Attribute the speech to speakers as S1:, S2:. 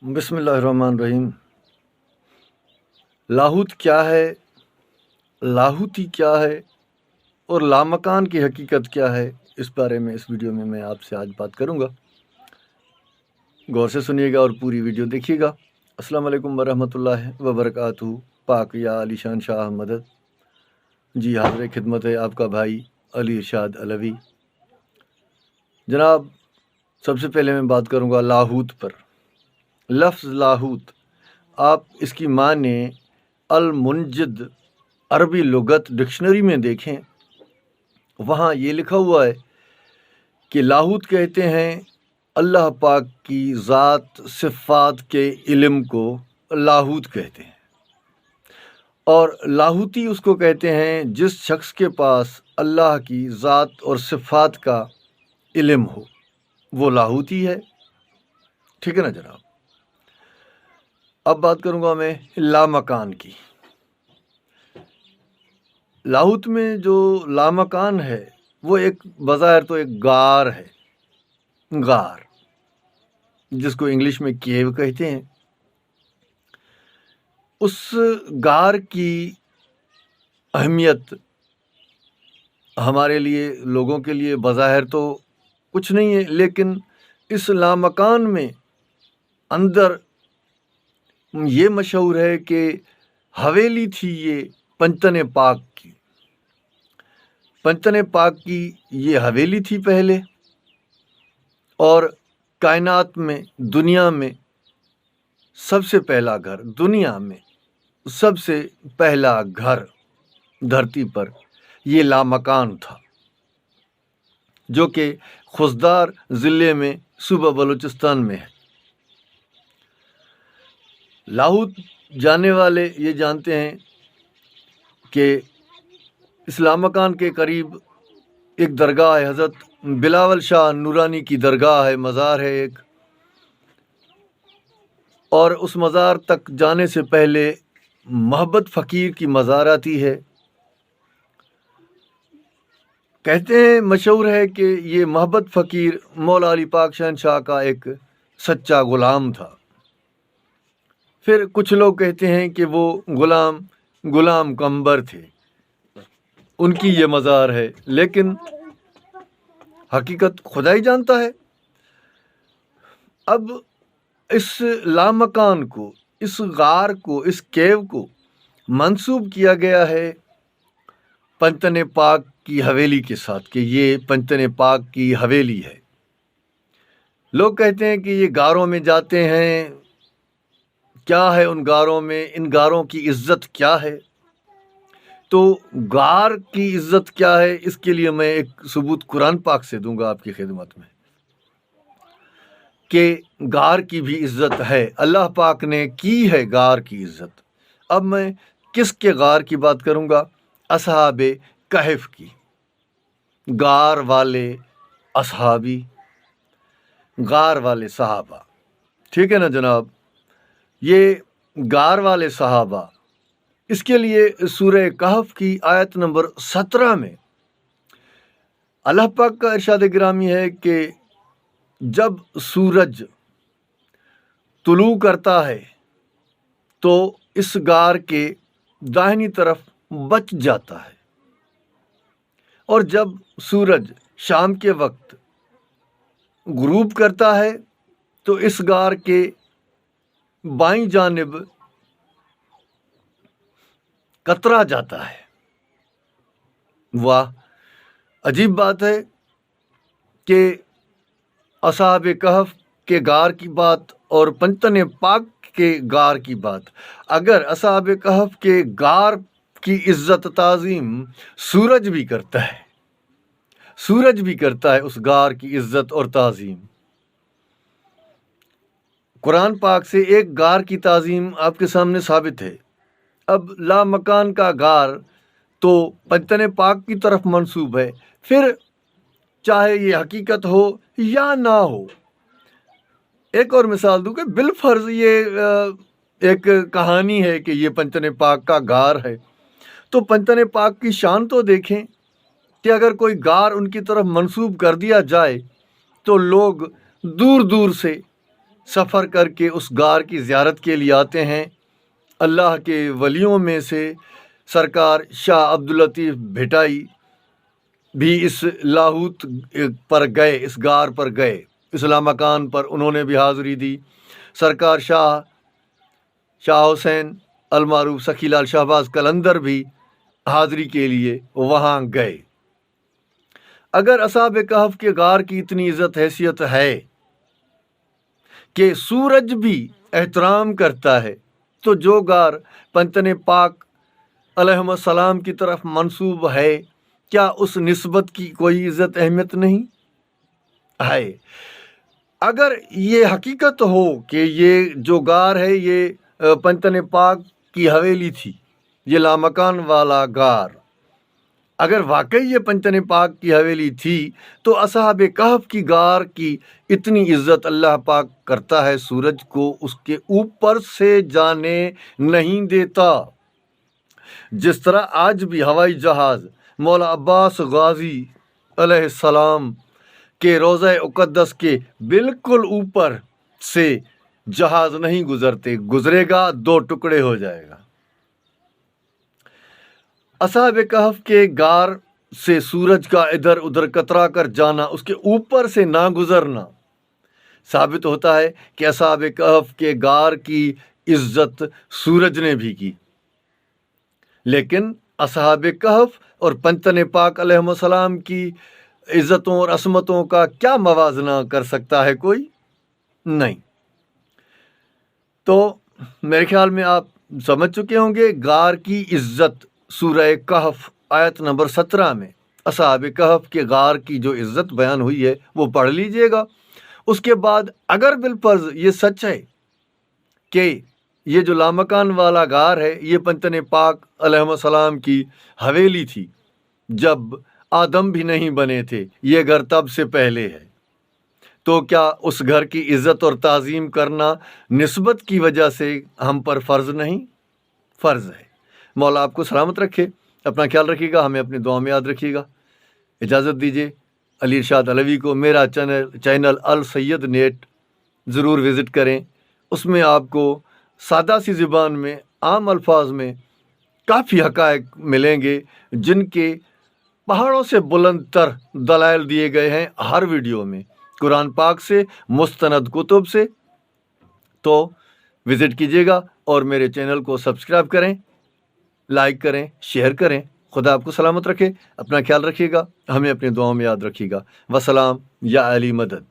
S1: بسم اللہ الرحمن الرحیم۔ لاہوت کیا ہے، لاہوتی کیا ہے اور لامکان کی حقیقت کیا ہے، اس بارے میں اس ویڈیو میں آپ سے آج بات کروں گا۔ غور سے سنیے گا اور پوری ویڈیو دیکھیے گا۔ السلام علیکم ورحمۃ اللہ وبرکاتہ۔ پاک یا علی شان شاہ مدد۔ جی حاضر خدمت ہے آپ کا بھائی علی ارشاد علوی۔ جناب، سب سے پہلے میں بات کروں گا لاہوت پر۔ لفظ لاہوت، آپ اس کی معنی المنجد عربی لغت ڈکشنری میں دیکھیں، وہاں یہ لکھا ہوا ہے کہ لاہوت کہتے ہیں اللہ پاک کی ذات صفات کے علم کو لاہوت کہتے ہیں، اور لاہوتی اس کو کہتے ہیں جس شخص کے پاس اللہ کی ذات اور صفات کا علم ہو، وہ لاہوتی ہے۔ ٹھیک ہے نا جناب؟ اب بات کروں گا میں لامکان کی۔ لاہوت میں جو لامکان ہے وہ ایک بظاہر تو ایک غار ہے، غار جس کو انگلش میں کیو کہتے ہیں۔ اس غار کی اہمیت ہمارے لیے، لوگوں کے لیے بظاہر تو کچھ نہیں ہے، لیکن اس لامکان میں اندر یہ مشہور ہے کہ حویلی تھی یہ پنجتن پاک کی۔ پنجتن پاک کی یہ حویلی تھی پہلے، اور کائنات میں، دنیا میں سب سے پہلا گھر، دنیا میں سب سے پہلا گھر دھرتی پر یہ لامکان تھا، جو کہ خضدار ضلع میں صوبہ بلوچستان میں ہے۔ لاہوت جانے والے یہ جانتے ہیں کہ اس لامکان کے قریب ایک درگاہ ہے، حضرت بلاول شاہ نورانی کی درگاہ ہے، مزار ہے ایک، اور اس مزار تک جانے سے پہلے محبت فقیر کی مزار آتی ہے۔ کہتے ہیں، مشہور ہے کہ یہ محبت فقیر مولا علی پاک شہنشاہ کا ایک سچا غلام تھا۔ پھر کچھ لوگ کہتے ہیں کہ وہ غلام قمبر تھے، ان کی یہ مزار ہے، لیکن حقیقت خدا ہی جانتا ہے۔ اب اس لامکان کو، اس غار کو، اس کیو کو منسوب کیا گیا ہے پنجتن پاک کی حویلی کے ساتھ، کہ یہ پنجتن پاک کی حویلی ہے۔ لوگ کہتے ہیں کہ یہ غاروں میں جاتے ہیں، کیا ہے ان غاروں میں، ان غاروں کی عزت کیا ہے؟ تو غار کی عزت کیا ہے، اس کے لیے میں ایک ثبوت قرآن پاک سے دوں گا آپ کی خدمت میں، کہ غار کی بھی عزت ہے، اللہ پاک نے کی ہے غار کی عزت۔ اب میں کس کے غار کی بات کروں گا؟ اصحاب کہف کی، غار والے اصحابی، غار والے صحابہ۔ ٹھیک ہے نا جناب؟ یہ غار والے صحابہ، اس کے لیے سورہ کہف کی آیت نمبر 17 میں اللہ پاک کا ارشاد گرامی ہے کہ جب سورج طلوع کرتا ہے تو اس غار کے داہنی طرف بچ جاتا ہے، اور جب سورج شام کے وقت غروب کرتا ہے تو اس غار کے بائیں جانب کترا جاتا ہے۔ واہ، عجیب بات ہے کہ اصحاب کہف کے غار کی بات اور پنجتن پاک کے غار کی بات، اگر اصحاب کہف کے غار کی عزت تعظیم سورج بھی کرتا ہے، سورج بھی کرتا ہے اس غار کی عزت اور تعظیم۔ قرآن پاک سے ایک غار کی تعظیم آپ کے سامنے ثابت ہے۔ اب لامکان کا غار تو پنجتن پاک کی طرف منسوب ہے، پھر چاہے یہ حقیقت ہو یا نہ ہو۔ ایک اور مثال دوں کہ بالفرض یہ ایک کہانی ہے کہ یہ پنجتن پاک کا غار ہے، تو پنجتن پاک کی شان تو دیکھیں کہ اگر کوئی غار ان کی طرف منسوب کر دیا جائے تو لوگ دور دور سے سفر کر کے اس غار کی زیارت کے لیے آتے ہیں۔ اللہ کے ولیوں میں سے سرکار شاہ عبداللطیف بھٹائی بھی اس لاہوت پر گئے، اس غار پر گئے، اس لامکان پر انہوں نے بھی حاضری دی۔ سرکار شاہ حسین المعروف سخی لال شہباز قلندر بھی حاضری کے لیے وہاں گئے۔ اگر اصحاب کہف کے غار کی اتنی عزت حیثیت ہے کہ سورج بھی احترام کرتا ہے، تو جو غار پنجتن پاک علیہ السلام کی طرف منسوب ہے، کیا اس نسبت کی کوئی عزت اہمیت نہیں ہے؟ اگر یہ حقیقت ہو کہ یہ جو غار ہے یہ پنجتن پاک کی حویلی تھی، یہ لامکان والا غار، اگر واقعی یہ پنجتن پاک کی حویلی تھی، تو اصحاب کہف کی غار کی اتنی عزت اللہ پاک کرتا ہے، سورج کو اس کے اوپر سے جانے نہیں دیتا۔ جس طرح آج بھی ہوائی جہاز مولا عباس غازی علیہ السلام کے روضہ اقدس کے بالکل اوپر سے جہاز نہیں گزرتے، گزرے گا 2 ٹکڑے ہو جائے گا۔ اصحاب کہف کے غار سے سورج کا ادھر ادھر کترا کر جانا، اس کے اوپر سے نہ گزرنا، ثابت ہوتا ہے کہ اصحاب کہف کے غار کی عزت سورج نے بھی کی۔ لیکن اصحاب کہف اور پنجتن پاک علیہ السلام کی عزتوں اور عصمتوں کا کیا موازنہ کر سکتا ہے کوئی؟ نہیں۔ تو میرے خیال میں آپ سمجھ چکے ہوں گے غار کی عزت۔ سورہ کہف آیت نمبر 17 میں اصحاب کہف کے غار کی جو عزت بیان ہوئی ہے وہ پڑھ لیجئے گا۔ اس کے بعد اگر بالفرض یہ سچ ہے کہ یہ جو لامکان والا غار ہے یہ پنجتن پاک علیہ السلام کی حویلی تھی، جب آدم بھی نہیں بنے تھے، یہ گھر تب سے پہلے ہے، تو کیا اس گھر کی عزت اور تعظیم کرنا نسبت کی وجہ سے ہم پر فرض نہیں؟ فرض ہے۔ مولا آپ کو سلامت رکھے، اپنا خیال رکھیے گا، ہمیں اپنی دعا میں یاد رکھیے گا۔ اجازت دیجیے، علی ارشاد علوی کو میرا چینل السید نیٹ ضرور وزٹ کریں۔ اس میں آپ کو سادہ سی زبان میں، عام الفاظ میں کافی حقائق ملیں گے، جن کے پہاڑوں سے بلند تر دلائل دیے گئے ہیں ہر ویڈیو میں، قرآن پاک سے، مستند کتب سے۔ تو وزٹ کیجیے گا اور میرے چینل کو سبسکرائب کریں، لائک کریں، شیئر کریں۔ خدا آپ کو سلامت رکھے، اپنا خیال رکھیے گا، ہمیں اپنی دعاؤں میں یاد رکھیے گا۔ وسلام یا علی مدد۔